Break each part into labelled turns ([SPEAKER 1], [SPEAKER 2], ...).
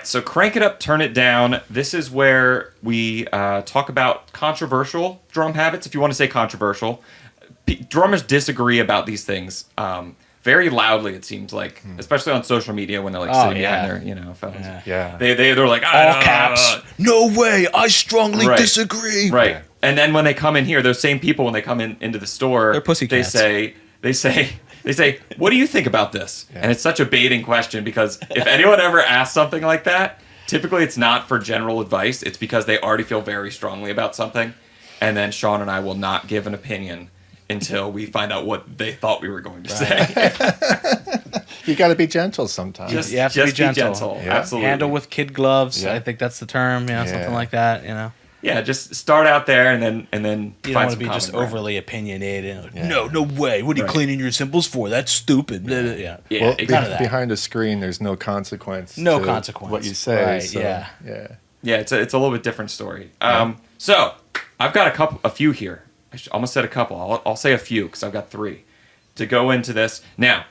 [SPEAKER 1] right, so crank it up, turn it down. This is where we talk about controversial drum habits, if you want to say controversial. Drummers disagree about these things very loudly, it seems like, especially on social media when they're like sitting behind their phones.
[SPEAKER 2] Yeah.
[SPEAKER 1] They're like,
[SPEAKER 3] all caps. No way, I strongly
[SPEAKER 1] Right.
[SPEAKER 3] disagree.
[SPEAKER 1] Right.
[SPEAKER 2] Yeah.
[SPEAKER 1] And then when they come in here, those same people, when they come into the store,
[SPEAKER 3] They're pussycats.
[SPEAKER 1] they say, what do you think about this?
[SPEAKER 2] Yeah.
[SPEAKER 1] And it's such a baiting question because if anyone ever asks something like that, typically it's not for general advice. It's because they already feel very strongly about something. And then Sean and I will not give an opinion until we find out what they thought we were going to say.
[SPEAKER 2] You got to be gentle sometimes.
[SPEAKER 3] You have to be gentle.
[SPEAKER 2] Yeah.
[SPEAKER 1] Absolutely.
[SPEAKER 3] Handle with kid gloves.
[SPEAKER 2] Yeah.
[SPEAKER 3] I think that's the term.
[SPEAKER 2] Yeah.
[SPEAKER 3] Something like that.
[SPEAKER 1] Yeah, just start out there and then
[SPEAKER 3] You don't
[SPEAKER 1] find
[SPEAKER 3] want to
[SPEAKER 1] some
[SPEAKER 3] be just
[SPEAKER 1] common ground.
[SPEAKER 3] overly opinionated. Like,
[SPEAKER 2] Yeah.
[SPEAKER 3] No way. What are you
[SPEAKER 1] Right.
[SPEAKER 3] cleaning your cymbals for? That's stupid. Yeah.
[SPEAKER 1] Yeah,
[SPEAKER 2] Well,
[SPEAKER 1] exactly.
[SPEAKER 3] none of that.
[SPEAKER 2] behind a screen, there's no consequence.
[SPEAKER 3] No
[SPEAKER 2] to
[SPEAKER 3] consequence.
[SPEAKER 2] What you say.
[SPEAKER 3] Right,
[SPEAKER 2] so,
[SPEAKER 3] yeah.
[SPEAKER 1] Yeah, it's a little bit different story. So I've got a few here. I almost said a couple. I'll say a few because I've got 3 to go into this. Now,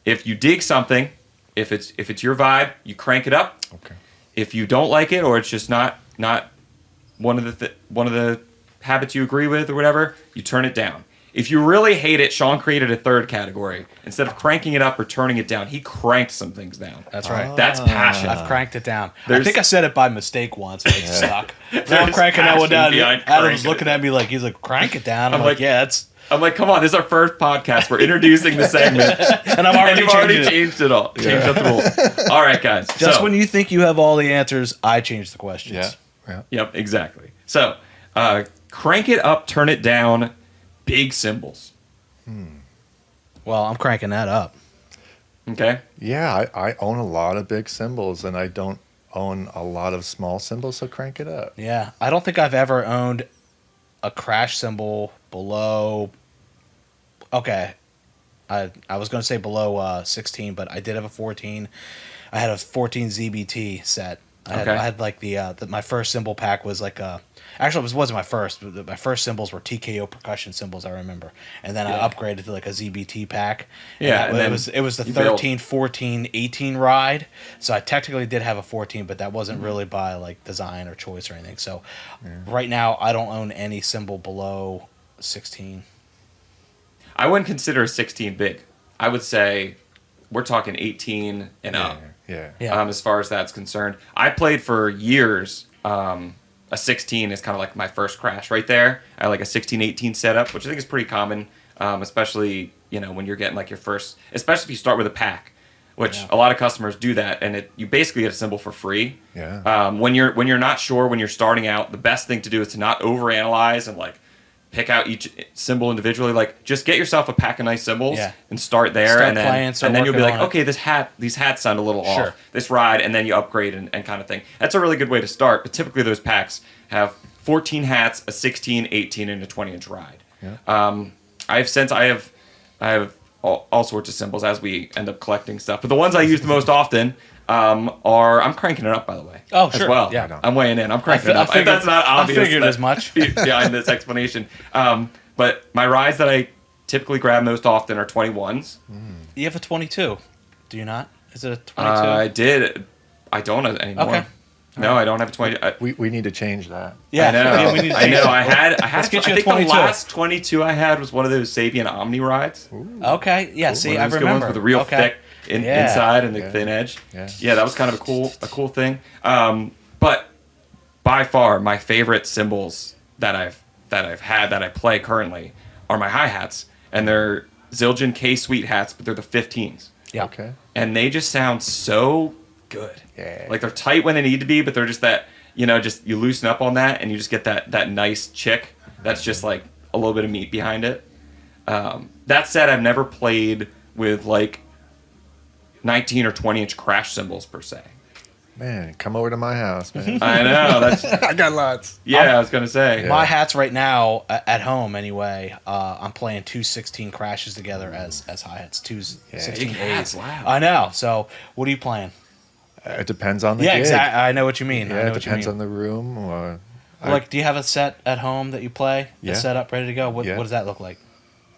[SPEAKER 1] if you dig something, if it's your vibe, you crank it up.
[SPEAKER 2] Okay.
[SPEAKER 1] If you don't like it or it's just not one of the habits you agree with or whatever, you turn it down. If you really hate it, Sean created a third category. Instead of cranking it up or turning it down, he cranked some things down.
[SPEAKER 3] That's right.
[SPEAKER 1] That's passion.
[SPEAKER 3] I've cranked it down. I
[SPEAKER 1] There's-
[SPEAKER 3] think I said it by mistake once and it stuck. Now I'm
[SPEAKER 1] There's
[SPEAKER 3] cranking that one down.
[SPEAKER 1] passion behind
[SPEAKER 3] Adam's
[SPEAKER 1] cranking
[SPEAKER 3] looking at me like, he's like, crank it down. I'm
[SPEAKER 1] like,
[SPEAKER 3] like, yeah, that's...
[SPEAKER 1] I'm like, come on, this is our first podcast. We're introducing the segment.
[SPEAKER 3] And I'm
[SPEAKER 1] And
[SPEAKER 3] already
[SPEAKER 1] you've already
[SPEAKER 3] changing it.
[SPEAKER 1] changed it all. Changed up the rules. All right, guys.
[SPEAKER 3] Just
[SPEAKER 1] so,
[SPEAKER 3] when you think you have all the answers, I change the questions.
[SPEAKER 2] Yeah. Yeah.
[SPEAKER 1] Yep, exactly. So, crank it up, turn it down, big cymbals.
[SPEAKER 3] Well, I'm cranking that up.
[SPEAKER 1] Okay?
[SPEAKER 2] Yeah, I own a lot of big cymbals, and I don't own a lot of small cymbals, so crank it up.
[SPEAKER 3] Yeah. I don't think I've ever owned a crash cymbal below... Okay. I was going to say below 16, but I did have a 14. I had a 14 ZBT set. I had like my first cymbal pack was like actually it wasn't my first. My first cymbals were TKO percussion cymbals, I remember, and then I upgraded to like a ZBT pack.
[SPEAKER 1] Yeah, and then
[SPEAKER 3] it was the
[SPEAKER 1] you built-
[SPEAKER 3] 13, 14, 18 ride. So I technically did have a 14, but that wasn't really by like design or choice or anything. So right now I don't own any cymbal below 16.
[SPEAKER 1] I wouldn't consider a 16 big. I would say we're talking 18 and up.
[SPEAKER 2] Yeah.
[SPEAKER 3] Yeah.
[SPEAKER 1] As far as that's concerned. I played for years. A 16 is kind of like my first crash right there. I like a 16-18 setup, which I think is pretty common, especially when you're getting like your first, especially if you start with a pack, which a lot of customers do that, and you basically get a cymbal for free.
[SPEAKER 2] Yeah.
[SPEAKER 1] When you're not sure, when you're starting out, the best thing to do is to not overanalyze and like pick out each cymbal individually. Like, just get yourself a pack of nice cymbals and start there,
[SPEAKER 3] Start
[SPEAKER 1] and then
[SPEAKER 3] playing, start
[SPEAKER 1] and then you'll be
[SPEAKER 3] working
[SPEAKER 1] like,
[SPEAKER 3] on it.
[SPEAKER 1] okay, these hats sound a little
[SPEAKER 3] Sure.
[SPEAKER 1] off. This ride, and then you upgrade and kind of thing. That's a really good way to start. But typically those packs have 14 hats, a 16, 18, and a 20-inch ride.
[SPEAKER 2] Yeah.
[SPEAKER 1] I have all sorts of cymbals as we end up collecting stuff. But the ones I use the most often I'm cranking it up, by the way.
[SPEAKER 3] Oh,
[SPEAKER 1] as
[SPEAKER 3] sure.
[SPEAKER 1] well.
[SPEAKER 3] Yeah.
[SPEAKER 1] I'm weighing in. I'm cranking it
[SPEAKER 3] I
[SPEAKER 1] up.
[SPEAKER 3] figured-
[SPEAKER 1] That's not obvious.
[SPEAKER 3] I figured as much.
[SPEAKER 1] behind this explanation. But my rides that I typically grab most often are 21s.
[SPEAKER 3] You have a 22, do you not? Is it a 22?
[SPEAKER 1] I did. I don't anymore.
[SPEAKER 3] Okay.
[SPEAKER 1] No, I don't have a 20.
[SPEAKER 2] We need to change that.
[SPEAKER 3] Yeah,
[SPEAKER 1] I know.
[SPEAKER 3] yeah, we need to
[SPEAKER 1] I
[SPEAKER 3] change
[SPEAKER 1] know.
[SPEAKER 3] that.
[SPEAKER 1] I had.
[SPEAKER 3] Let's get you
[SPEAKER 1] I
[SPEAKER 3] a
[SPEAKER 1] think the
[SPEAKER 3] 22.
[SPEAKER 1] last 22 I had was one of those Sapien Omni rides.
[SPEAKER 3] Okay, yeah. See,
[SPEAKER 1] One
[SPEAKER 3] I
[SPEAKER 1] of those good
[SPEAKER 3] remember.
[SPEAKER 1] ones with the real
[SPEAKER 3] Okay.
[SPEAKER 1] thick
[SPEAKER 3] Yeah.
[SPEAKER 1] inside and the thin edge.
[SPEAKER 2] Yeah.
[SPEAKER 1] That was kind of a cool thing. But by far, my favorite cymbals that I've had that I play currently are my hi-hats, and they're Zildjian K-Suite hats, but they're the 15s.
[SPEAKER 3] Yeah.
[SPEAKER 2] Okay.
[SPEAKER 1] And they just sound so good.
[SPEAKER 2] Yeah.
[SPEAKER 1] Like, they're tight when they need to be, but they're just that, just you loosen up on that and you just get that nice chick that's just like a little bit of meat behind it. That said, I've never played with like 19 or 20-inch crash cymbals per se.
[SPEAKER 2] Man, come over to my house, man.
[SPEAKER 1] I know. That's
[SPEAKER 2] I got lots.
[SPEAKER 1] I was gonna say.
[SPEAKER 3] My hats right now, at home anyway, I'm playing two 16 crashes together as hi-hats. Two 16
[SPEAKER 1] Big hats,
[SPEAKER 3] A's.
[SPEAKER 1] wow.
[SPEAKER 3] I know. So, what are you playing?
[SPEAKER 2] It depends on the
[SPEAKER 3] Yeah,
[SPEAKER 2] gig.
[SPEAKER 3] exactly. I know what you mean. I
[SPEAKER 2] Yeah,
[SPEAKER 3] know
[SPEAKER 2] it
[SPEAKER 3] what you
[SPEAKER 2] depends
[SPEAKER 3] mean.
[SPEAKER 2] on the room. Or
[SPEAKER 3] Like, do you have a set at home that you play?
[SPEAKER 2] Yeah.
[SPEAKER 3] A set up, ready to go? What
[SPEAKER 2] Yeah.
[SPEAKER 3] does that look like?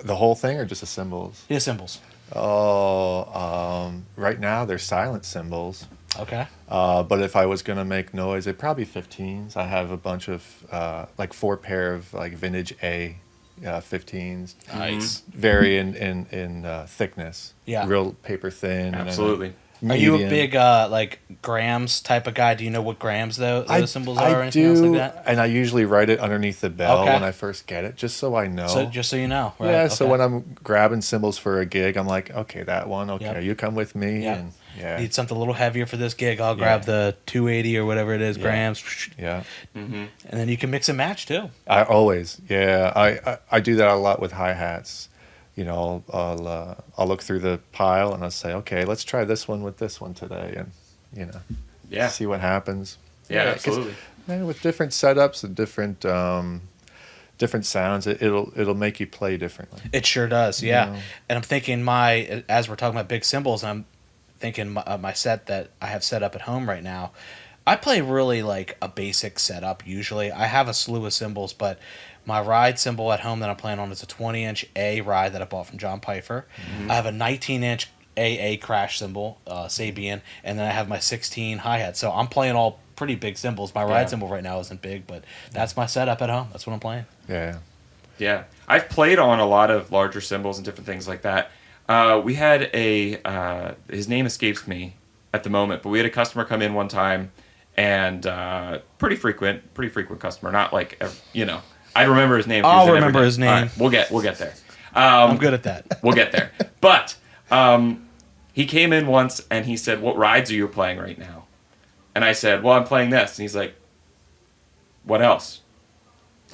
[SPEAKER 2] the whole thing, or just the cymbals?
[SPEAKER 3] Yeah, cymbals.
[SPEAKER 2] Oh, right now they're silent cymbals.
[SPEAKER 3] Okay.
[SPEAKER 2] But if I was gonna make noise, it'd probably 15s. I have a bunch of like 4 pair of like vintage A 15s.
[SPEAKER 3] Nice.
[SPEAKER 2] Vary in thickness.
[SPEAKER 3] Yeah.
[SPEAKER 2] Real paper thin.
[SPEAKER 1] Absolutely.
[SPEAKER 2] And
[SPEAKER 3] Are
[SPEAKER 2] then
[SPEAKER 3] you a
[SPEAKER 2] medium.
[SPEAKER 3] big like grams type of guy? Do you know what grams those symbols are or anything
[SPEAKER 2] do,
[SPEAKER 3] else like that?
[SPEAKER 2] and I usually write it underneath the bell
[SPEAKER 3] Okay.
[SPEAKER 2] when I first get it, just so I know.
[SPEAKER 3] So just so you know, right?
[SPEAKER 2] Yeah, so
[SPEAKER 3] Okay.
[SPEAKER 2] when I'm grabbing cymbals for a gig, I'm like, okay, that one, okay,
[SPEAKER 3] Yep.
[SPEAKER 2] you come with me,
[SPEAKER 3] Yep.
[SPEAKER 2] and yeah,
[SPEAKER 3] Need something a little heavier for this gig, I'll grab the 280 or whatever it is grams,
[SPEAKER 2] yeah.
[SPEAKER 3] and then you can mix and match too.
[SPEAKER 2] I always, I do that a lot with hi-hats. You know, I'll look through the pile and I'll say, okay, let's try this one with this one today, and you know,
[SPEAKER 1] Yeah.
[SPEAKER 2] see what happens.
[SPEAKER 1] Yeah,
[SPEAKER 2] 'Cause,
[SPEAKER 1] absolutely.
[SPEAKER 2] man, with different setups and different sounds, it'll make you play differently.
[SPEAKER 3] It sure does, yeah.
[SPEAKER 2] Yeah.
[SPEAKER 3] And I'm thinking as we're talking about big cymbals, I'm thinking my set that I have set up at home right now. I play really like a basic setup usually. I have a slew of cymbals, but my ride cymbal at home that I'm playing on is a 20-inch A ride that I bought from John Pfeiffer. I have a 19-inch AA crash cymbal, Sabian, and then I have my 16 hi-hat. So I'm playing all pretty big cymbals. My ride
[SPEAKER 1] Yeah.
[SPEAKER 3] cymbal right now isn't big, but that's my setup at home. That's what I'm playing.
[SPEAKER 2] Yeah.
[SPEAKER 1] Yeah, I've played on a lot of larger cymbals and different things like that. We had his name escapes me at the moment, but we had a customer come in one time, and pretty frequent customer. Not like I remember his name. if he was
[SPEAKER 3] I'll
[SPEAKER 1] in
[SPEAKER 3] remember
[SPEAKER 1] every day.
[SPEAKER 3] his name.
[SPEAKER 1] All right, we'll get there.
[SPEAKER 3] I'm good at that.
[SPEAKER 1] We'll get there. But he came in once and he said, "What rides are you playing right now?" And I said, "Well, I'm playing this." And he's like, "What else?"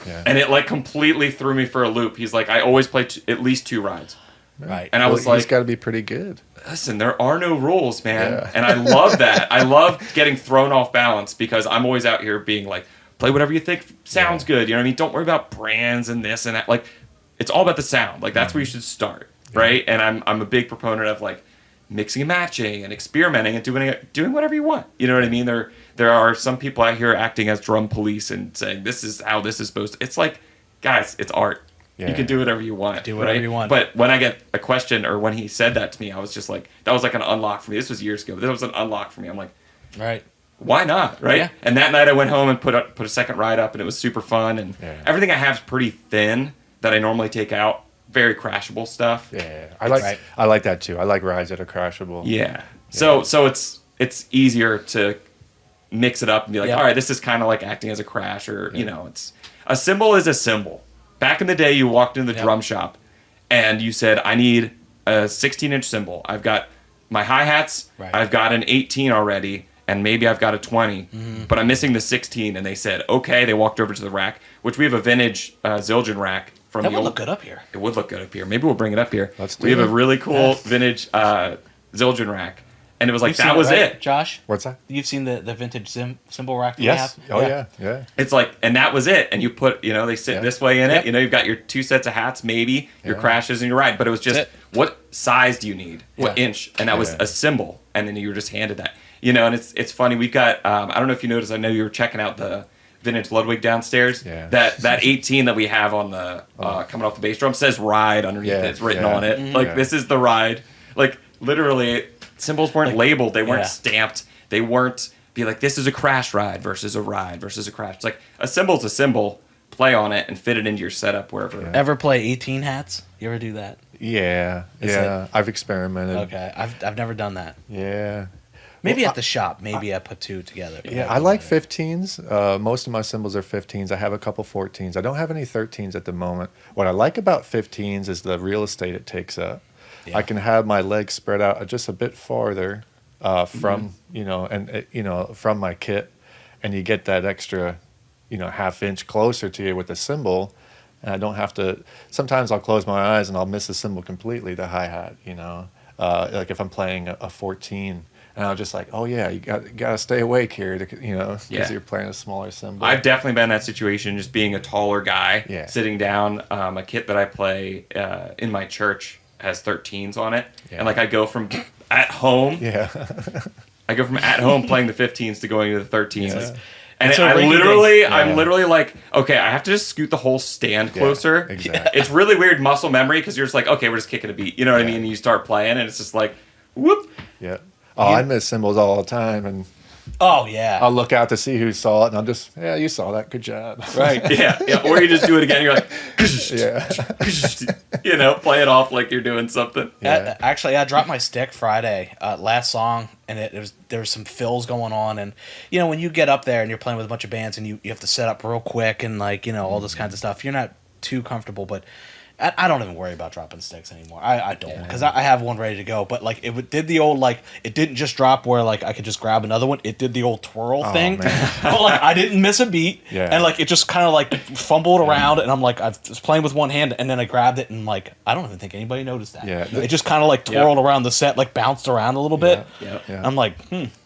[SPEAKER 2] Yeah.
[SPEAKER 1] And it like completely threw me for a loop. He's like, "I always play at least 2 rides."
[SPEAKER 3] Right.
[SPEAKER 1] And I was
[SPEAKER 2] he's
[SPEAKER 1] like,
[SPEAKER 2] got to be pretty good.
[SPEAKER 1] "Listen, there are no rules, man."
[SPEAKER 2] Yeah.
[SPEAKER 1] And I love that. I love getting thrown off balance because I'm always out here being like, play whatever you think sounds good. You know what I mean? Don't worry about brands and this and that. Like, it's all about the sound. Like, that's where you should start, right? And I'm a big proponent of like mixing and matching and experimenting and doing whatever you want. You know what I mean? There are some people out here acting as drum police and saying this is how this is supposed to. It's like, guys, it's art.
[SPEAKER 2] Yeah.
[SPEAKER 1] You can do whatever you want.
[SPEAKER 3] Do whatever
[SPEAKER 1] right?
[SPEAKER 3] you want.
[SPEAKER 1] But when I get a question or when he said that to me, I was just like, that was like an unlock for me. This was years ago. But that was an unlock for me. I'm like,
[SPEAKER 3] Right.
[SPEAKER 1] why not, right?
[SPEAKER 3] Yeah.
[SPEAKER 1] And that night I went home and put a second ride up, and it was super fun. And
[SPEAKER 2] Yeah.
[SPEAKER 1] everything I have is pretty thin that I normally take out. Very crashable stuff.
[SPEAKER 2] Yeah, I like that too. I like rides that are crashable.
[SPEAKER 1] Yeah. So it's easier to mix it up and be like,
[SPEAKER 3] Yeah.
[SPEAKER 1] all right, this is kind of like acting as a crash, or it's a cymbal is a cymbal. Back in the day, you walked into the
[SPEAKER 3] Yeah.
[SPEAKER 1] drum shop and you said, I need a 16-inch cymbal. I've got my hi-hats.
[SPEAKER 3] Right.
[SPEAKER 1] I've got an 18 already, and maybe I've got a 20, but I'm missing the 16. And they said, okay. They walked over to the rack, which we have a vintage Zildjian rack from
[SPEAKER 3] That
[SPEAKER 1] the
[SPEAKER 3] would
[SPEAKER 1] old.
[SPEAKER 3] look good up here.
[SPEAKER 1] It would look good up here. Maybe we'll bring it up here.
[SPEAKER 2] Let's do
[SPEAKER 1] we have
[SPEAKER 2] it.
[SPEAKER 1] a really cool vintage Zildjian rack, and it was like
[SPEAKER 3] You've seen
[SPEAKER 1] that was
[SPEAKER 3] right,
[SPEAKER 1] it.
[SPEAKER 3] Josh?
[SPEAKER 2] What's that?
[SPEAKER 3] You've seen the vintage cymbal rack that
[SPEAKER 2] Yes.
[SPEAKER 3] we
[SPEAKER 2] Oh
[SPEAKER 3] have?
[SPEAKER 2] yeah.
[SPEAKER 1] It's like, and that was it. And you put, they sit
[SPEAKER 2] Yeah.
[SPEAKER 1] this way in
[SPEAKER 3] Yep.
[SPEAKER 1] it. You've got your 2 sets of hats, maybe your
[SPEAKER 2] Yeah.
[SPEAKER 1] crashes and your ride. But it was just,
[SPEAKER 3] That's it.
[SPEAKER 1] what size do you need? What
[SPEAKER 3] Yeah.
[SPEAKER 1] inch? And that was
[SPEAKER 2] Yeah.
[SPEAKER 1] a cymbal. And then you were just handed that. And it's funny. We've got, I don't know if you noticed. I know you were checking out the vintage Ludwig downstairs.
[SPEAKER 2] Yeah.
[SPEAKER 1] That 18 that we have on the coming off the bass drum says ride underneath it. It's written on it. Like
[SPEAKER 2] Yeah.
[SPEAKER 1] this is the ride. Like literally, cymbals weren't labeled. They weren't
[SPEAKER 3] yeah.
[SPEAKER 1] stamped. They weren't be like, this is a crash ride versus a ride versus a crash. It's like a cymbal's a cymbal. Play on it and fit it into your setup wherever.
[SPEAKER 2] Yeah.
[SPEAKER 3] Ever play 18 hats? You ever do that?
[SPEAKER 2] Yeah.
[SPEAKER 3] Is
[SPEAKER 2] Yeah. I've experimented.
[SPEAKER 3] Okay. I've never done that.
[SPEAKER 2] Yeah.
[SPEAKER 3] Maybe
[SPEAKER 2] Well,
[SPEAKER 3] at the shop. Maybe I put 2 together. but
[SPEAKER 2] Yeah,
[SPEAKER 3] never
[SPEAKER 2] I like
[SPEAKER 3] done it.
[SPEAKER 2] 15s. Most of my cymbals are 15s. I have a couple 14s. I don't have any 13s at the moment. What I like about 15s is the real estate it takes up.
[SPEAKER 3] Yeah.
[SPEAKER 2] I can have my legs spread out just a bit farther from from my kit, and you get that extra half inch closer to you with the cymbal. And I don't have to. Sometimes I'll close my eyes and I'll miss the cymbal completely. The hi hat, like if I'm playing a 14. And I was just like, oh yeah, you got to stay awake here, because
[SPEAKER 1] Yeah.
[SPEAKER 2] you're playing a smaller cymbal.
[SPEAKER 1] I've definitely been in that situation, just being a taller guy,
[SPEAKER 2] Yeah.
[SPEAKER 1] sitting down. A kit that I play in my church has 13s on it,
[SPEAKER 2] Yeah.
[SPEAKER 1] and like I go from at home,
[SPEAKER 2] Yeah,
[SPEAKER 1] I go from at home playing the 15s to going to the 13s.
[SPEAKER 2] Yeah.
[SPEAKER 1] And
[SPEAKER 3] It's a
[SPEAKER 1] I
[SPEAKER 3] rinky-dink.
[SPEAKER 1] literally,
[SPEAKER 2] Yeah.
[SPEAKER 1] I'm literally like, okay, I have to just scoot the whole stand closer.
[SPEAKER 2] exactly.
[SPEAKER 1] It's really weird muscle memory because you're just like, okay, we're just kicking a beat. You know what I mean? And you start playing, and it's just like, whoop.
[SPEAKER 2] yeah. Oh, I miss cymbals all the time, and
[SPEAKER 3] Oh yeah.
[SPEAKER 2] I'll look out to see who saw it, and I'll just, yeah, you saw that, good job.
[SPEAKER 3] Right.
[SPEAKER 1] Yeah. Or you just do it again. You're like,
[SPEAKER 2] Yeah.
[SPEAKER 1] play it off like you're doing something.
[SPEAKER 2] Yeah.
[SPEAKER 3] Actually, I dropped my stick Friday, last song, and there was some fills going on, and when you get up there and you're playing with a bunch of bands and you have to set up real quick and all this kinds of stuff, you're not too comfortable, but I don't even worry about dropping sticks anymore. I don't, because I have one ready to go. But did the old it didn't just drop where I could just grab another one. It did the old twirl thing,
[SPEAKER 2] man.
[SPEAKER 3] but I didn't miss a beat,
[SPEAKER 2] Yeah.
[SPEAKER 3] and it just kind of fumbled around, and I'm I was playing with one hand, and then I grabbed it, and I don't even think anybody noticed that.
[SPEAKER 2] Yeah.
[SPEAKER 3] It just kind of twirled around the set, bounced around a little bit.
[SPEAKER 1] Yep.
[SPEAKER 2] Yeah.
[SPEAKER 3] I'm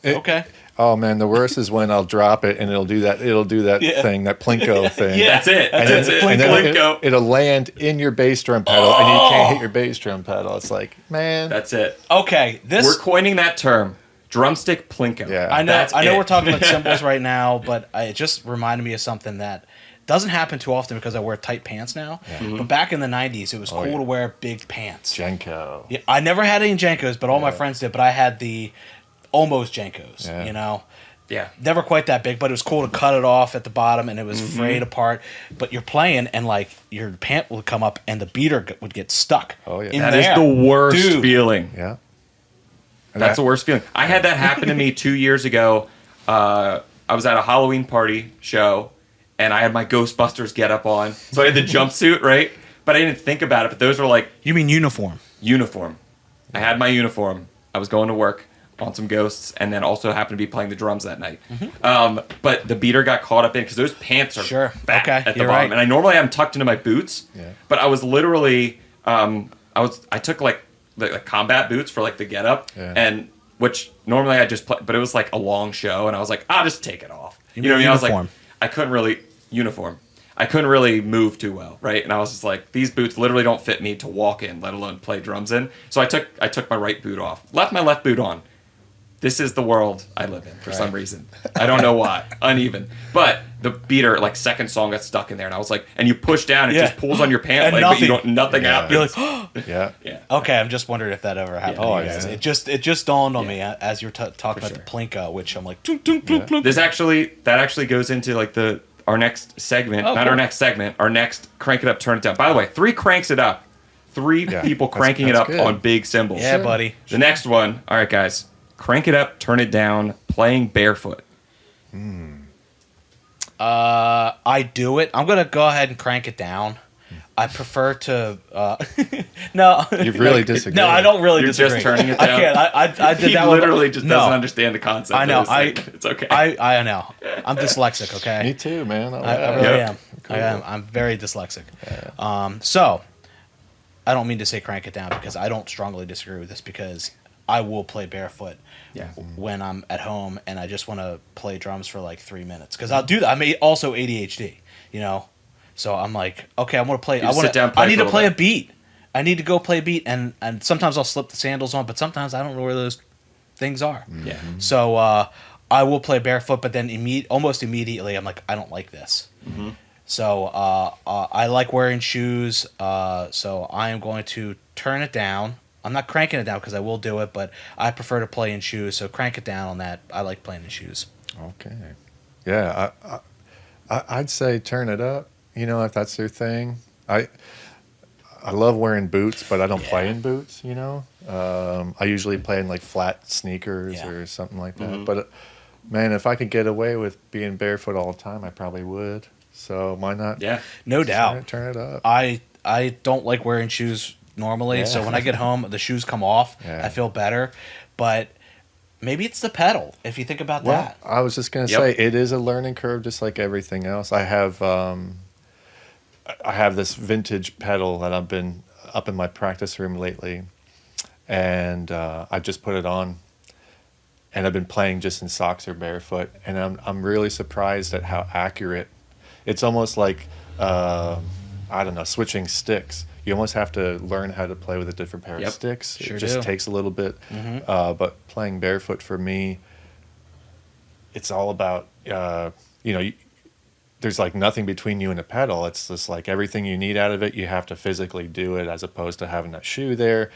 [SPEAKER 3] okay.
[SPEAKER 2] Oh man, the worst is when I'll drop it and it'll do that
[SPEAKER 3] Yeah.
[SPEAKER 2] thing, that plinko thing.
[SPEAKER 3] Yeah.
[SPEAKER 1] That's it.
[SPEAKER 2] And
[SPEAKER 1] That's
[SPEAKER 2] then,
[SPEAKER 1] it.
[SPEAKER 2] and then
[SPEAKER 1] Plinko.
[SPEAKER 2] it'll land in your bass drum pedal, and you can't hit your bass drum pedal. It's like, man.
[SPEAKER 1] That's it.
[SPEAKER 3] Okay,
[SPEAKER 1] We're coining that term. Drumstick plinko.
[SPEAKER 2] Yeah.
[SPEAKER 3] I know.
[SPEAKER 1] That's
[SPEAKER 3] I know
[SPEAKER 1] it.
[SPEAKER 3] we're talking about cymbals right now, but it just reminded me of something that doesn't happen too often because I wear tight pants now.
[SPEAKER 1] Mm-hmm.
[SPEAKER 3] But back in the '90s, it was cool
[SPEAKER 2] yeah.
[SPEAKER 3] to wear big pants.
[SPEAKER 2] Jenko.
[SPEAKER 3] Yeah, I never had any Jenkos, but all my
[SPEAKER 2] Yeah.
[SPEAKER 3] friends did. But I had the almost Jenkos.
[SPEAKER 2] Yeah.
[SPEAKER 1] Yeah.
[SPEAKER 3] Never quite that big, but it was cool to cut it off at the bottom, and it was frayed apart. But you're playing, and your pant would come up, and the beater would get stuck.
[SPEAKER 2] Oh, yeah.
[SPEAKER 3] in
[SPEAKER 1] That is
[SPEAKER 3] there.
[SPEAKER 1] the worst
[SPEAKER 3] Dude.
[SPEAKER 1] feeling.
[SPEAKER 2] Yeah. And
[SPEAKER 1] That's
[SPEAKER 2] that-
[SPEAKER 1] the worst feeling. I had that happen to me 2 years ago. I was at a Halloween party show, and I had my Ghostbusters getup on. So I had the jumpsuit, right? But I didn't think about it. But those were
[SPEAKER 3] You mean uniform?
[SPEAKER 1] uniform. I had my uniform. I was going to work on some ghosts, and then also happened to be playing the drums that night. But the beater got caught up in because those pants are
[SPEAKER 3] Sure.
[SPEAKER 1] fat
[SPEAKER 3] Okay,
[SPEAKER 1] at the
[SPEAKER 3] you're
[SPEAKER 1] bottom,
[SPEAKER 3] right.
[SPEAKER 1] and I normally have them tucked into my boots.
[SPEAKER 2] Yeah.
[SPEAKER 1] But I was literally I took the combat boots for the getup,
[SPEAKER 2] Yeah.
[SPEAKER 1] and which normally I just play, but it was a long show, and I was like, I'll just take it off.
[SPEAKER 3] You
[SPEAKER 1] know what I mean?
[SPEAKER 3] mean
[SPEAKER 1] I was
[SPEAKER 3] uniform.
[SPEAKER 1] I couldn't really uniform. I couldn't really move too well, right? And I was just like, these boots literally don't fit me to walk in, let alone play drums in. So I took my right boot off, left my left boot on. This is the world I live in for some reason. I don't know why. Uneven. But the beater, second song got stuck in there, and I was like, and you push down, it
[SPEAKER 3] Yeah.
[SPEAKER 1] just pulls on your pant
[SPEAKER 3] And
[SPEAKER 1] leg, but you
[SPEAKER 3] nothing.
[SPEAKER 1] nothing
[SPEAKER 2] Yeah.
[SPEAKER 1] happens.
[SPEAKER 3] You're like,
[SPEAKER 2] Yeah.
[SPEAKER 1] Yeah.
[SPEAKER 3] okay, I'm just wondering if that ever happened
[SPEAKER 2] Oh,
[SPEAKER 3] to you guys.
[SPEAKER 2] yeah.
[SPEAKER 3] It just dawned on me
[SPEAKER 1] Yeah.
[SPEAKER 3] as you were talking about
[SPEAKER 1] sure.
[SPEAKER 3] the plinko, which I'm like, tunk, tunk, tunk, tunk.
[SPEAKER 1] That actually goes into our next segment,
[SPEAKER 3] Oh,
[SPEAKER 1] not
[SPEAKER 3] cool.
[SPEAKER 1] our next segment, our next crank it up, turn it down. By the way, 3 cranks it up. 3
[SPEAKER 2] Yeah.
[SPEAKER 1] people
[SPEAKER 2] That's-
[SPEAKER 1] cranking it
[SPEAKER 2] that's
[SPEAKER 1] up
[SPEAKER 2] good.
[SPEAKER 1] on big cymbals.
[SPEAKER 3] Yeah, buddy.
[SPEAKER 1] The next one, all right, guys, crank it up, turn it down, playing barefoot.
[SPEAKER 3] I do it. I'm gonna go ahead and crank it down. I prefer to. No,
[SPEAKER 2] You really disagree.
[SPEAKER 3] no, I don't really
[SPEAKER 1] You're
[SPEAKER 3] disagree.
[SPEAKER 1] just turning it
[SPEAKER 3] I
[SPEAKER 1] down.
[SPEAKER 3] can't. I did
[SPEAKER 1] He
[SPEAKER 3] that one.
[SPEAKER 1] literally just
[SPEAKER 3] No.
[SPEAKER 1] doesn't understand the concept.
[SPEAKER 3] I know.
[SPEAKER 1] Of this segment. It's okay.
[SPEAKER 3] I know. I'm dyslexic.
[SPEAKER 2] Me
[SPEAKER 3] Okay.
[SPEAKER 2] too, man.
[SPEAKER 3] I really
[SPEAKER 1] Yep.
[SPEAKER 3] am. I am. I'm very dyslexic. So I don't mean to say crank it down because I don't strongly disagree with this because I will play barefoot
[SPEAKER 1] Yeah.
[SPEAKER 3] when I'm at home and I just want to play drums for 3 minutes because I'll do that. I'm also ADHD, so I'm like, okay, I want to play.
[SPEAKER 1] You just sit down and play
[SPEAKER 3] I need
[SPEAKER 1] for
[SPEAKER 3] to
[SPEAKER 1] a
[SPEAKER 3] play a
[SPEAKER 1] little
[SPEAKER 3] beat. I need to go play a beat, and sometimes I'll slip the sandals on, but sometimes I don't know where those things are.
[SPEAKER 1] Yeah.
[SPEAKER 3] So I will play barefoot, but then almost immediately I'm like, I don't like this.
[SPEAKER 1] Mm-hmm.
[SPEAKER 3] So I like wearing shoes. So I am going to turn it down. I'm not cranking it down because I will do it, but I prefer to play in shoes. So crank it down on that. I like playing in shoes.
[SPEAKER 2] Okay. Yeah, I'd say turn it up. If that's your thing. I love wearing boots, but I don't play in boots. I usually play in flat sneakers
[SPEAKER 3] Yeah.
[SPEAKER 2] or something like that.
[SPEAKER 1] Mhm.
[SPEAKER 2] But man, if I could get away with being barefoot all the time, I probably would. So why not?
[SPEAKER 1] Yeah.
[SPEAKER 3] No doubt.
[SPEAKER 2] Turn it up.
[SPEAKER 3] I don't like wearing shoes normally, so
[SPEAKER 2] Yeah.
[SPEAKER 3] when I get home, the shoes come off.
[SPEAKER 2] Yeah.
[SPEAKER 3] I feel better, but maybe it's the pedal. If you think about
[SPEAKER 2] Well,
[SPEAKER 3] that,
[SPEAKER 2] I was just gonna
[SPEAKER 1] Yep.
[SPEAKER 2] say it is a learning curve, just like everything else. I have this vintage pedal that I've been up in my practice room lately, and I just put it on, and I've been playing just in socks or barefoot, and I'm really surprised at how accurate. It's almost like I don't know, switching sticks. You almost have to learn how to play with a different pair
[SPEAKER 1] Yep.
[SPEAKER 2] of sticks.
[SPEAKER 3] Sure
[SPEAKER 2] It just
[SPEAKER 3] do.
[SPEAKER 2] takes a little bit.
[SPEAKER 3] Mhm.
[SPEAKER 2] But playing barefoot for me, it's all about there's nothing between you and the pedal. It's just everything you need out of it, you have to physically do it, as opposed to having that shoe there.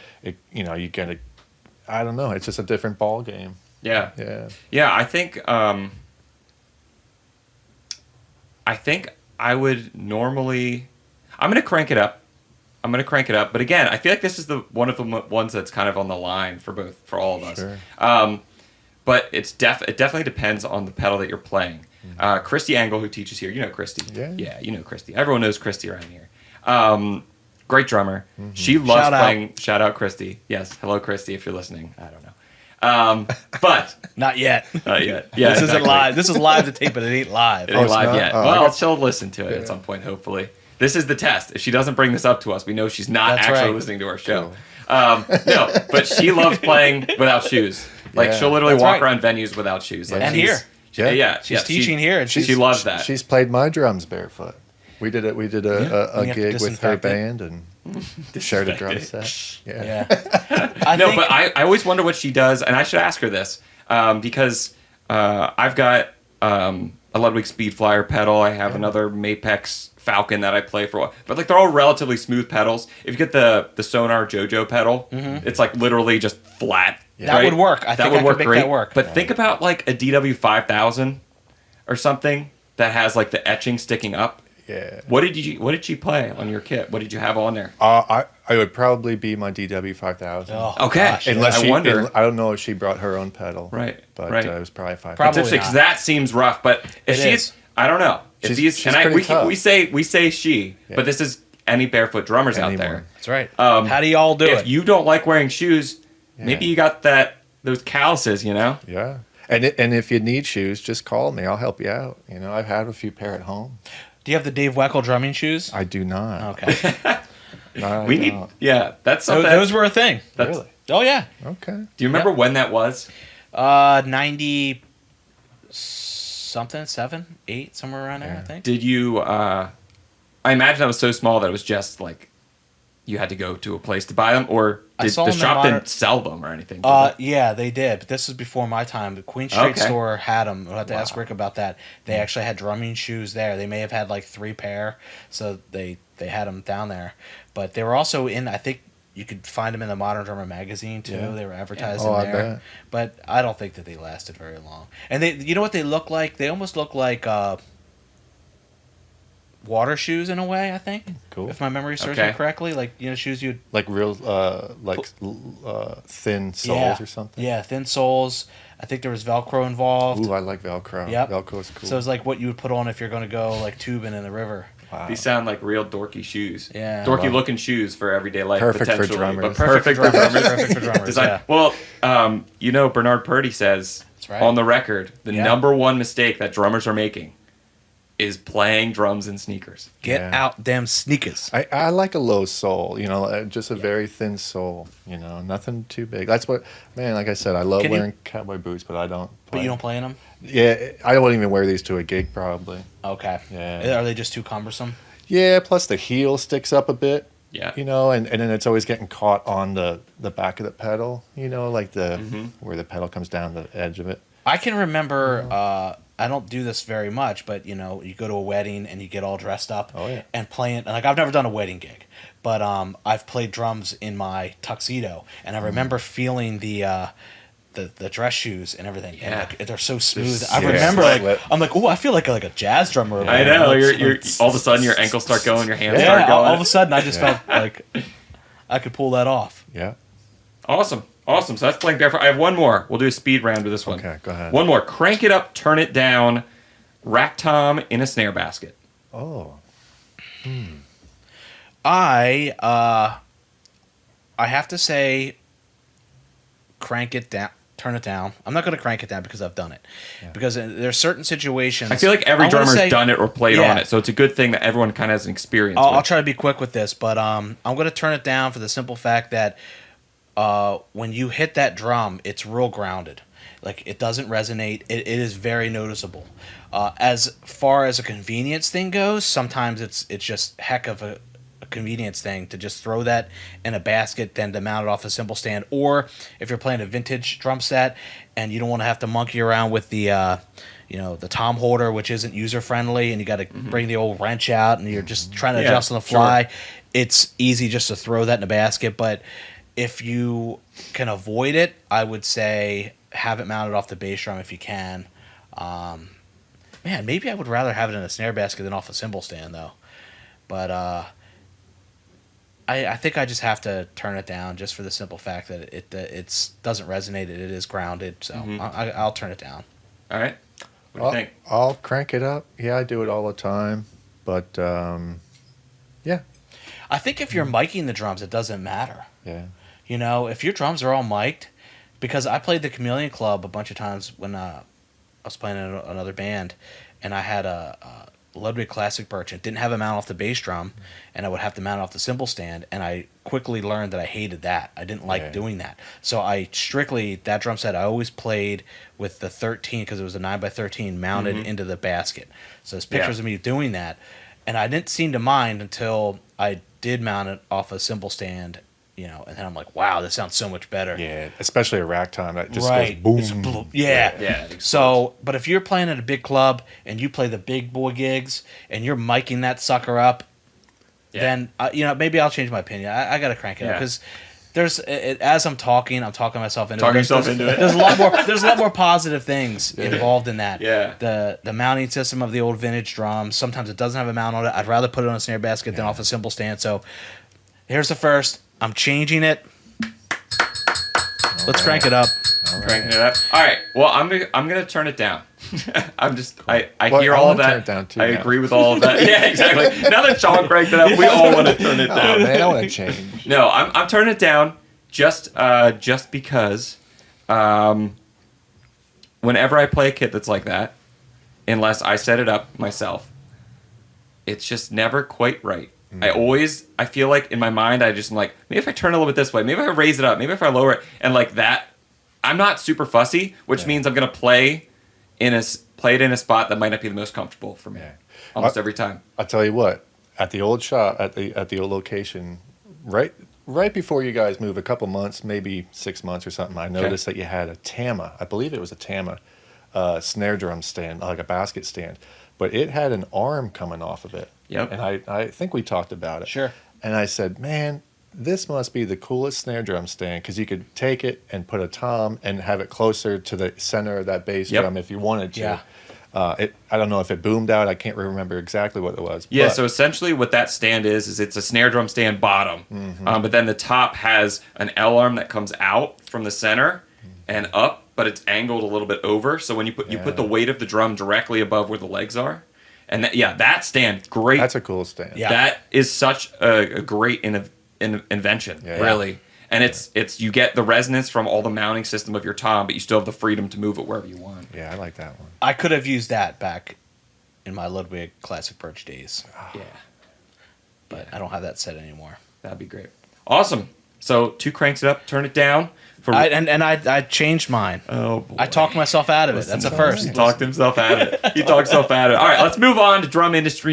[SPEAKER 2] You get I don't know. It's just a different ball game.
[SPEAKER 1] Yeah.
[SPEAKER 2] Yeah.
[SPEAKER 1] Yeah, I think I would normally. I'm gonna crank it up. But again, I feel like this is one of the ones that's kind of on the line for all of us.
[SPEAKER 2] Sure.
[SPEAKER 1] But it definitely depends on the pedal that you're playing. Christy Angle, who teaches here, you know Christy.
[SPEAKER 2] Yeah.
[SPEAKER 1] You know Christy. Everyone knows Christy around here. Great drummer. She loves
[SPEAKER 3] Shout out.
[SPEAKER 1] playing. Shout out Christy. Yes, hello Christy, if you're listening. I don't know. But
[SPEAKER 3] Not yet.
[SPEAKER 1] not yet.
[SPEAKER 3] This
[SPEAKER 1] Yeah,
[SPEAKER 3] isn't
[SPEAKER 1] exactly.
[SPEAKER 3] live. This is live to tape, but it ain't live.
[SPEAKER 1] It ain't
[SPEAKER 2] it's
[SPEAKER 1] live
[SPEAKER 2] not?
[SPEAKER 1] yet.
[SPEAKER 2] Oh, I
[SPEAKER 1] Well,
[SPEAKER 2] got-
[SPEAKER 1] she'll listen to it at some point, hopefully. This is the test. If she doesn't bring this up to us, we know she's not
[SPEAKER 3] That's
[SPEAKER 1] actually
[SPEAKER 3] right.
[SPEAKER 1] listening to our show. No, but she loves playing without shoes. Like,
[SPEAKER 2] Yeah.
[SPEAKER 1] she'll literally
[SPEAKER 3] That's
[SPEAKER 1] walk
[SPEAKER 3] right.
[SPEAKER 1] around venues without shoes. Like,
[SPEAKER 3] And
[SPEAKER 1] she's-
[SPEAKER 3] here.
[SPEAKER 1] Yeah.
[SPEAKER 3] She's
[SPEAKER 1] yeah,
[SPEAKER 3] teaching here, and
[SPEAKER 1] she
[SPEAKER 3] she's-
[SPEAKER 1] loves that.
[SPEAKER 2] She's played my drums barefoot. We did a
[SPEAKER 3] And you have to
[SPEAKER 2] gig with her
[SPEAKER 3] disinfect it.
[SPEAKER 2] band and shared a drum set.
[SPEAKER 3] Yeah.
[SPEAKER 1] No, but I always wonder what she does, and I should ask her this because I've got a Ludwig Speed Flyer pedal. I have another Mapex Falcon that I play for a while. But like they're all relatively smooth pedals. If you get the Sonar JoJo pedal, it's like literally just flat.
[SPEAKER 3] That
[SPEAKER 1] right?
[SPEAKER 3] would work. I think I could make that work.
[SPEAKER 1] But think about like a DW 5000 or something that has like the etching sticking up.
[SPEAKER 2] Yeah.
[SPEAKER 1] What did she play on your kit? What did you have on there?
[SPEAKER 2] I would probably be my DW 5000.
[SPEAKER 3] Oh,
[SPEAKER 1] Okay.
[SPEAKER 3] gosh.
[SPEAKER 2] Unless
[SPEAKER 1] I
[SPEAKER 2] she,
[SPEAKER 1] wonder.
[SPEAKER 2] I don't know if she brought her own pedal.
[SPEAKER 1] Right,
[SPEAKER 2] But
[SPEAKER 1] right.
[SPEAKER 2] it was probably 5000.
[SPEAKER 3] Probably
[SPEAKER 1] Because
[SPEAKER 3] not.
[SPEAKER 1] that seems rough, but if
[SPEAKER 3] It
[SPEAKER 1] she's,
[SPEAKER 3] is.
[SPEAKER 1] I don't know. If
[SPEAKER 2] She's pretty
[SPEAKER 1] we
[SPEAKER 2] tough.
[SPEAKER 1] say she, but this is any barefoot drummers out
[SPEAKER 2] Anyone.
[SPEAKER 1] there.
[SPEAKER 3] That's right.
[SPEAKER 1] Um,
[SPEAKER 3] How do y'all do
[SPEAKER 1] If
[SPEAKER 3] it?
[SPEAKER 1] you don't like wearing shoes, maybe you got those calluses, you know?
[SPEAKER 2] Yeah. And if you need shoes, just call me. I'll help you out. You know, I've had a few pair at home.
[SPEAKER 3] Do you have the Dave Weckl drumming shoes?
[SPEAKER 2] I do not.
[SPEAKER 3] Okay.
[SPEAKER 2] No, I
[SPEAKER 1] We need,
[SPEAKER 2] don't.
[SPEAKER 1] yeah, that's
[SPEAKER 3] So
[SPEAKER 1] something.
[SPEAKER 3] those were a thing.
[SPEAKER 1] that's-
[SPEAKER 2] Really?
[SPEAKER 3] Oh yeah.
[SPEAKER 2] Okay.
[SPEAKER 1] Do you remember when that was?
[SPEAKER 3] 90 something, 7, 8, somewhere around there, I
[SPEAKER 2] Yeah.
[SPEAKER 3] think.
[SPEAKER 1] Did you? I imagine that was so small that it was just like you had to go to a place to buy them, or
[SPEAKER 3] I
[SPEAKER 1] did
[SPEAKER 3] saw
[SPEAKER 1] the
[SPEAKER 3] them in
[SPEAKER 1] shop
[SPEAKER 3] Modern-
[SPEAKER 1] didn't sell them or anything? did they?
[SPEAKER 3] Yeah, they did, but this is before my time. The Queen Street
[SPEAKER 1] Okay.
[SPEAKER 3] store had them. We'll have to ask
[SPEAKER 2] Wow.
[SPEAKER 3] Rick about that. They actually had drumming shoes there. They may have had like 3 pair, so they had them down there. But they were also in. I think you could find them in the Modern Drummer magazine too.
[SPEAKER 2] Yeah.
[SPEAKER 3] They were advertised
[SPEAKER 2] Oh,
[SPEAKER 3] in
[SPEAKER 2] I
[SPEAKER 3] there.
[SPEAKER 2] bet.
[SPEAKER 3] But I don't think that they lasted very long. And they, you know what they look like? They almost look like water shoes in a way. I think.
[SPEAKER 2] Cool.
[SPEAKER 3] If my memory serves
[SPEAKER 1] Okay.
[SPEAKER 3] me correctly, like shoes you'd
[SPEAKER 2] Like real, thin soles or something.
[SPEAKER 3] Yeah, thin soles. I think there was Velcro involved.
[SPEAKER 2] Ooh, I like Velcro.
[SPEAKER 3] Yep.
[SPEAKER 2] Velcro's cool.
[SPEAKER 3] So it's like what you would put on if you're going to go like tubing in the river.
[SPEAKER 2] wow.
[SPEAKER 1] These sound like real dorky shoes.
[SPEAKER 3] Yeah.
[SPEAKER 1] Dorky looking shoes for everyday life.
[SPEAKER 2] Perfect for
[SPEAKER 1] potentially,
[SPEAKER 2] drummers.
[SPEAKER 1] But perfect for drummers.
[SPEAKER 3] Perfect for drummers.
[SPEAKER 1] Design.
[SPEAKER 3] Yeah.
[SPEAKER 1] Well, Bernard Purdy says
[SPEAKER 3] That's right.
[SPEAKER 1] on the record, the
[SPEAKER 3] Yeah.
[SPEAKER 1] number one mistake that drummers are making is playing drums in sneakers.
[SPEAKER 3] Get
[SPEAKER 2] Yeah.
[SPEAKER 3] out them sneakers.
[SPEAKER 2] I like a low sole, just a very thin sole, nothing too big. That's what, man, like I said, I love
[SPEAKER 3] Can you-
[SPEAKER 2] wearing cowboy boots, but I don't
[SPEAKER 3] But
[SPEAKER 2] play.
[SPEAKER 3] you don't play in them?
[SPEAKER 2] Yeah, I wouldn't even wear these to a gig probably.
[SPEAKER 3] Okay.
[SPEAKER 2] Yeah.
[SPEAKER 3] Are they just too cumbersome?
[SPEAKER 2] Yeah, plus the heel sticks up a bit,
[SPEAKER 1] Yeah.
[SPEAKER 2] and then it's always getting caught on the back of the pedal, like where the pedal comes down the edge of it.
[SPEAKER 3] I can remember, I don't do this very much, but you go to a wedding and you get all dressed up
[SPEAKER 2] Oh, yeah.
[SPEAKER 3] and playing. Like I've never done a wedding gig, but I've played drums in my tuxedo, and I remember feeling the dress shoes and everything. And,
[SPEAKER 1] Yeah.
[SPEAKER 3] they're so smooth.
[SPEAKER 1] so
[SPEAKER 3] I remember
[SPEAKER 2] slick.
[SPEAKER 3] I'm like, oh, I feel like a jazz drummer.
[SPEAKER 1] I know. You're all of a sudden your ankles start going, your hands start
[SPEAKER 3] Yeah,
[SPEAKER 1] going.
[SPEAKER 3] all of a sudden I just felt like I could pull that off.
[SPEAKER 2] Yeah.
[SPEAKER 1] Awesome. So that's playing barefoot. I have one more. We'll do a speed round with this one.
[SPEAKER 2] Okay, go ahead.
[SPEAKER 1] One more. Crank it up, turn it down. Rack tom in a snare basket.
[SPEAKER 2] Oh.
[SPEAKER 3] I have to say, crank it down, turn it down. I'm not going to crank it down because I've done it.
[SPEAKER 2] Yeah.
[SPEAKER 3] Because there's certain situations.
[SPEAKER 1] I feel like every
[SPEAKER 3] I'm gonna
[SPEAKER 1] drummer's
[SPEAKER 3] say-
[SPEAKER 1] done it or played
[SPEAKER 3] Yeah.
[SPEAKER 1] on it, so it's a good thing that everyone kind of has an experience.
[SPEAKER 3] I'll
[SPEAKER 1] with.
[SPEAKER 3] try to be quick with this, but I'm going to turn it down for the simple fact that when you hit that drum, it's real grounded. Like it doesn't resonate. It is very noticeable. As far as a convenience thing goes, sometimes it's just heck of a convenience thing to just throw that in a basket, then to mount it off a cymbal stand. Or if you're playing a vintage drum set and you don't want to have to monkey around with the the tom holder, which isn't user friendly, and you got to bring the old wrench out, and you're just trying to
[SPEAKER 1] Yeah,
[SPEAKER 3] adjust on the fly. It's easy just to throw that in a basket, but if you can avoid it, I would say have it mounted off the bass drum if you can. Man, maybe I would rather have it in a snare basket than off a cymbal stand though. But I think I just have to turn it down just for the simple fact that it doesn't resonate. It is grounded, so I'll turn it down.
[SPEAKER 1] All right. What do you think?
[SPEAKER 2] I'll crank it up. Yeah, I do it all the time. But yeah.
[SPEAKER 3] I think if you're miking the drums, it doesn't matter.
[SPEAKER 2] Yeah.
[SPEAKER 3] You know, if your drums are all mic'd, because I played the Chameleon Club a bunch of times when I was playing in another band, and I had a Ludwig Classic Birch. It didn't have a mount off the bass drum, and I would have to mount off the cymbal stand, and I quickly learned that I hated that. I didn't like doing that. So I strictly, that drum set, I always played with the 13, because it was a 9x13 mounted into the basket. So there's pictures of me doing that, and I didn't seem to mind until I did mount it off a cymbal stand, you know, and then I'm like, wow, this sounds so much better.
[SPEAKER 2] Yeah, especially a rack time that just
[SPEAKER 3] Right.
[SPEAKER 2] goes boom.
[SPEAKER 3] Yeah.
[SPEAKER 1] Yeah.
[SPEAKER 3] So, but if you're playing at a big club and you play the big boy gigs and you're miking that sucker up, then you know, maybe I'll change my opinion. I got to crank it up because as I'm talking myself into it. There's a lot more positive things involved in that.
[SPEAKER 1] Yeah.
[SPEAKER 3] The mounting system of the old vintage drums. Sometimes it doesn't have a mount on it. I'd rather put it on a snare basket than off a cymbal stand. So here's the first. I'm changing it. Let's crank it up.
[SPEAKER 1] Cranking it up. All right. Well, I'm gonna turn it down. I hear all of that.
[SPEAKER 2] Turn it down too
[SPEAKER 1] I
[SPEAKER 2] now.
[SPEAKER 1] agree with all of that. Yeah, exactly. Now that Sean cranked it up, we all want to turn it down.
[SPEAKER 2] Oh, man, I want to change.
[SPEAKER 1] No, I'm turning it down just because whenever I play a kit that's like that, unless I set it up myself, it's just never quite right. I feel like in my mind, I'm like, maybe if I turn it a little bit this way, maybe if I raise it up, maybe if I lower it, and like that, I'm not super fussy, which means I'm gonna play it in a spot that might not be the most comfortable for me almost every time.
[SPEAKER 2] I'll tell you what, at the old shop, at the old location, right before you guys move, a couple months, maybe 6 months or something, I noticed that you had a Tama, I believe it was a Tama, snare drum stand, like a basket stand, but it had an arm coming off of it.
[SPEAKER 1] Yep.
[SPEAKER 2] And I think we talked about it.
[SPEAKER 3] Sure.
[SPEAKER 2] And I said, man, this must be the coolest snare drum stand because you could take it and put a tom and have it closer to the center of that bass drum if you wanted to.
[SPEAKER 3] Yeah.
[SPEAKER 2] I don't know if it boomed out. I can't remember exactly what it was.
[SPEAKER 1] Yeah,
[SPEAKER 2] but
[SPEAKER 1] so essentially what that stand is it's a snare drum stand bottom, but then the top has an L arm that comes out from the center and up, but it's angled a little bit over. So when you put the weight of the drum directly above where the legs are, and that stand, great.
[SPEAKER 2] That's a cool stand.
[SPEAKER 3] Yeah.
[SPEAKER 1] That is such a great invention, really. And it's you get the resonance from all the mounting system of your tom, but you still have the freedom to move it wherever you want.
[SPEAKER 2] Yeah, I like that one.
[SPEAKER 3] I could have used that back in my Ludwig Classic Birch days,
[SPEAKER 1] Yeah,
[SPEAKER 3] but I don't have that set anymore.
[SPEAKER 1] that'd be great. Awesome. So 2 cranks it up, turn it down.
[SPEAKER 3] I changed mine.
[SPEAKER 1] Oh boy.
[SPEAKER 3] I talked myself out of it. That's a first.
[SPEAKER 1] He talked himself out of it. All right, let's move on to drum industry